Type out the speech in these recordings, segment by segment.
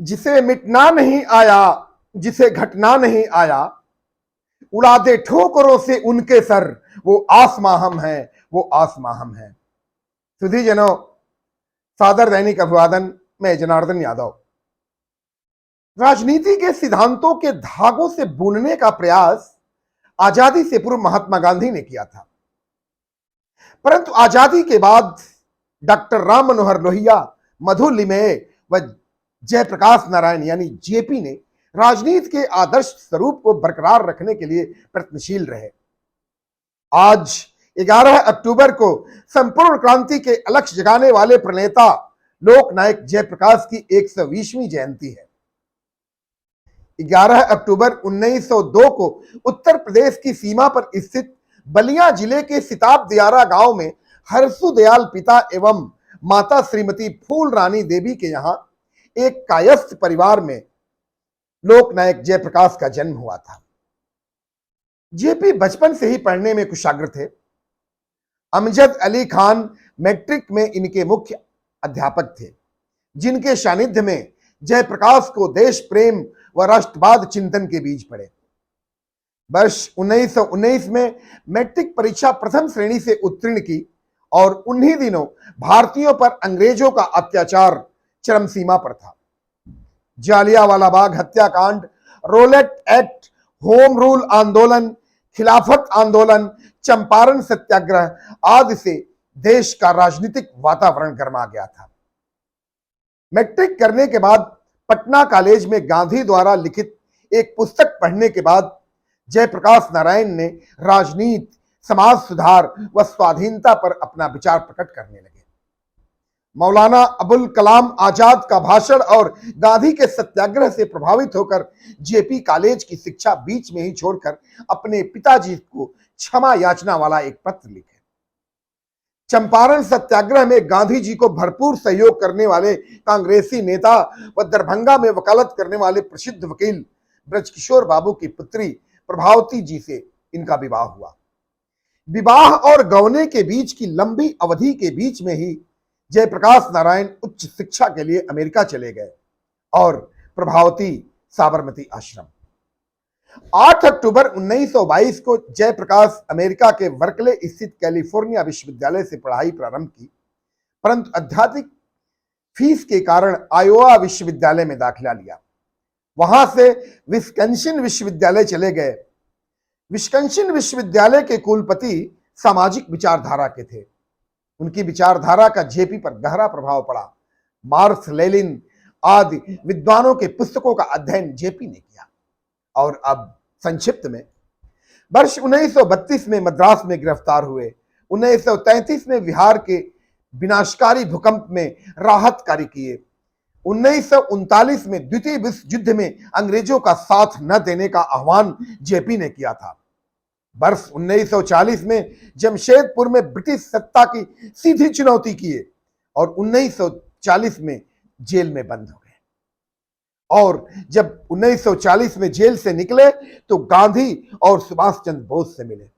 जिसे मिटना नहीं आया, जिसे घटना नहीं आया, उड़ा दे ठोकरों से उनके सर, वो आसमां हम हैं, वो आसमां हम हैं। सुधीजनों, सादर दैनिक अभिवादन। मैं जनार्दन यादव। राजनीति के सिद्धांतों के धागों से बुनने का प्रयास आजादी से पूर्व महात्मा गांधी ने किया था, परंतु आजादी के बाद डॉक्टर राम मनोहर लोहिया, मधु लिमये व जयप्रकाश नारायण यानी जेपी ने राजनीति के आदर्श स्वरूप को बरकरार रखने के लिए प्रयत्नशील रहे। आज 11 अक्टूबर को संपूर्ण क्रांति के अलक्ष्य जगाने वाले प्रणेता लोकनायक जयप्रकाश की 120वीं जयंती है। 11 अक्टूबर 1902 को उत्तर प्रदेश की सीमा पर स्थित बलिया जिले के सिताब दियारा गांव में हरसु दयाल पिता एवं माता श्रीमती फूल रानी देवी के यहां एक कायस्थ परिवार में लोकनायक जयप्रकाश का जन्म हुआ था। जेपी बचपन से ही पढ़ने में कुशाग्र थे। अमजद अली खान मैट्रिक में इनके मुख्य अध्यापक थे, जिनके सानिध्य में जयप्रकाश को देश प्रेम व राष्ट्रवाद चिंतन के बीज पड़े। वर्ष 1919 में मैट्रिक परीक्षा प्रथम श्रेणी से उत्तीर्ण की और उन्हीं दिनों भारतीयों पर अंग्रेजों का अत्याचार चरम सीमा पर था। जालियांवाला बाग हत्याकांड, रोलेट एक्ट, होम रूल आंदोलन, खिलाफत आंदोलन, चंपारण सत्याग्रह आदि से देश का राजनीतिक वातावरण गर्मा गया था। मैट्रिक करने के बाद पटना कॉलेज में गांधी द्वारा लिखित एक पुस्तक पढ़ने के बाद जयप्रकाश नारायण ने राजनीति, समाज सुधार व स्वाधीनता पर अपना विचार प्रकट करने लगे। मौलाना अबुल कलाम आजाद का भाषण और गांधी के सत्याग्रह से प्रभावित होकर जेपी कॉलेज की शिक्षा बीच में ही छोड़कर अपने पिताजी को क्षमा याचना वाला एक पत्र लिखे। चंपारण सत्याग्रह में गांधी जी को भरपूर सहयोग करने वाले कांग्रेसी नेता व दरभंगा में वकालत करने वाले प्रसिद्ध वकील ब्रजकिशोर बाबू की पुत्री प्रभावती जी से इनका विवाह हुआ। विवाह और गौने के बीच की लंबी अवधि के बीच में ही जयप्रकाश नारायण उच्च शिक्षा के लिए अमेरिका चले गए और प्रभावती साबरमती आश्रम। 8 अक्टूबर 1922 को जयप्रकाश अमेरिका के बर्कले स्थित कैलिफोर्निया विश्वविद्यालय से पढ़ाई प्रारंभ की, परंतु अत्यधिक फीस के कारण आयोवा विश्वविद्यालय में दाखिला लिया। वहां से विस्कंसिन विश्वविद्यालय चले गए। विस्कंसिन विश्वविद्यालय के कुलपति सामाजिक विचारधारा के थे। उनकी विचारधारा का जेपी पर गहरा प्रभाव पड़ा। मार्क्स, लेनिन आदि विद्वानों के पुस्तकों का अध्ययन जेपी ने किया। और अब संक्षिप्त में, वर्ष 1932 में मद्रास में गिरफ्तार हुए। 1933 में बिहार के विनाशकारी भूकंप में राहत कार्य किए। 1939 में द्वितीय विश्व युद्ध में अंग्रेजों का साथ न देने का आह्वान जेपी ने किया था। वर्ष 1940 में जमशेदपुर में ब्रिटिश सत्ता की सीधी चुनौती किए और 1940 में जेल में बंद हो गए। और जब 1940 में जेल से निकले तो गांधी और सुभाष चंद्र बोस से मिले।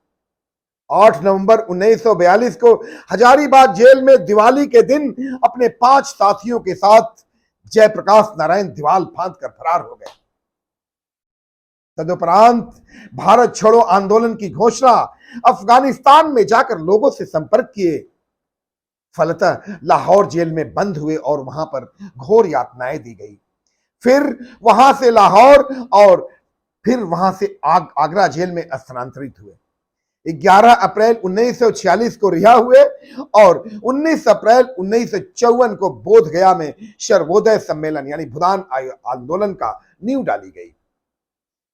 8 नवंबर 1942 को हजारीबाग जेल में दिवाली के दिन अपने 5 साथियों के साथ जयप्रकाश नारायण दीवाल फांद कर फरार हो गए। तदुपरांत भारत छोड़ो आंदोलन की घोषणा, अफगानिस्तान में जाकर लोगों से संपर्क किए, फलतः लाहौर जेल में बंद हुए और वहां पर घोर यातनाएं दी गई। फिर वहां से लाहौर और फिर वहां से आगरा जेल में स्थानांतरित हुए। 11 अप्रैल 1946 को रिहा हुए और 19 अप्रैल 1954 को बोध गया में सर्वोदय सम्मेलन यानी भूदान आंदोलन का नींव डाली गई।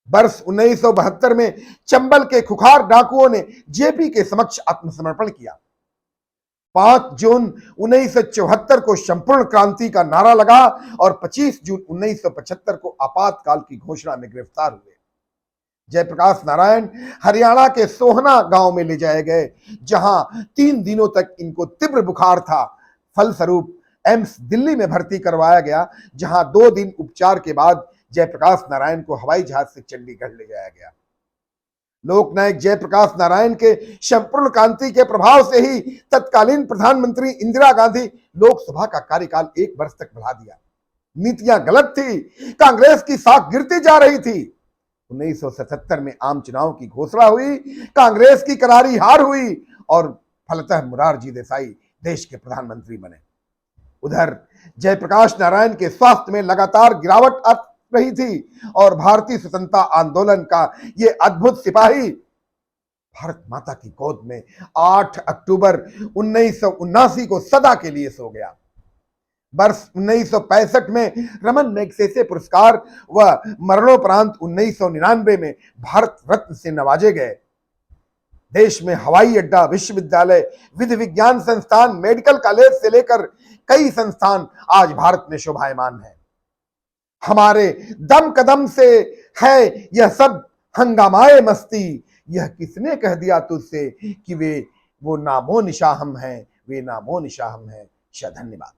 वर्ष 1972 में चंबल के खुखार डाकुओं ने जेपी के समक्ष आत्मसमर्पण किया। 5 जून 1974 को संपूर्ण क्रांति का नारा लगा और 25 जून 1975 को आपातकाल की घोषणा में गिरफ्तार हुए। जयप्रकाश नारायण हरियाणा के सोहना गांव में ले जाए गए, जहां 3 दिनों तक इनको तीव्र बुखार था। फलस्वरूप एम्स दिल्ली में भर्ती करवाया गया, जहां 2 दिन उपचार के बाद जयप्रकाश नारायण को हवाई जहाज से चंडीगढ़ ले जाया गया। लोकनायक जयप्रकाश नारायण के संपूर्ण क्रांति के प्रभाव से ही तत्कालीन प्रधानमंत्री इंदिरा गांधी लोकसभा का कार्यकाल 1 वर्ष तक बढ़ा दिया। नीतियां गलत थी, कांग्रेस की साख गिरती जा रही थी। 1977 में आम चुनाव की घोषणा हुई, कांग्रेस की करारी हार हुई और फलतः मोरारजी देसाई देश के प्रधानमंत्री बने। उधर जयप्रकाश नारायण के स्वास्थ्य में लगातार गिरावट आ रही थी और भारतीय स्वतंत्रता आंदोलन का यह अद्भुत सिपाही भारत माता की गोद में 8 अक्टूबर 1979 को सदा के लिए सो गया। वर्ष 1965 में रमन मैग्सेसे पुरस्कार व मरणोपरांत 1999 में भारत रत्न से नवाजे गए। देश में हवाई अड्डा, विश्वविद्यालय, विधि विज्ञान संस्थान, मेडिकल कॉलेज से लेकर कई संस्थान आज भारत में शोभायमान है। हमारे दम कदम से है यह सब हंगामाए मस्ती, यह किसने कह दिया तुझसे कि वो नामो निशा हम हैं, वे नामो निशा हम हैं। धन्यवाद।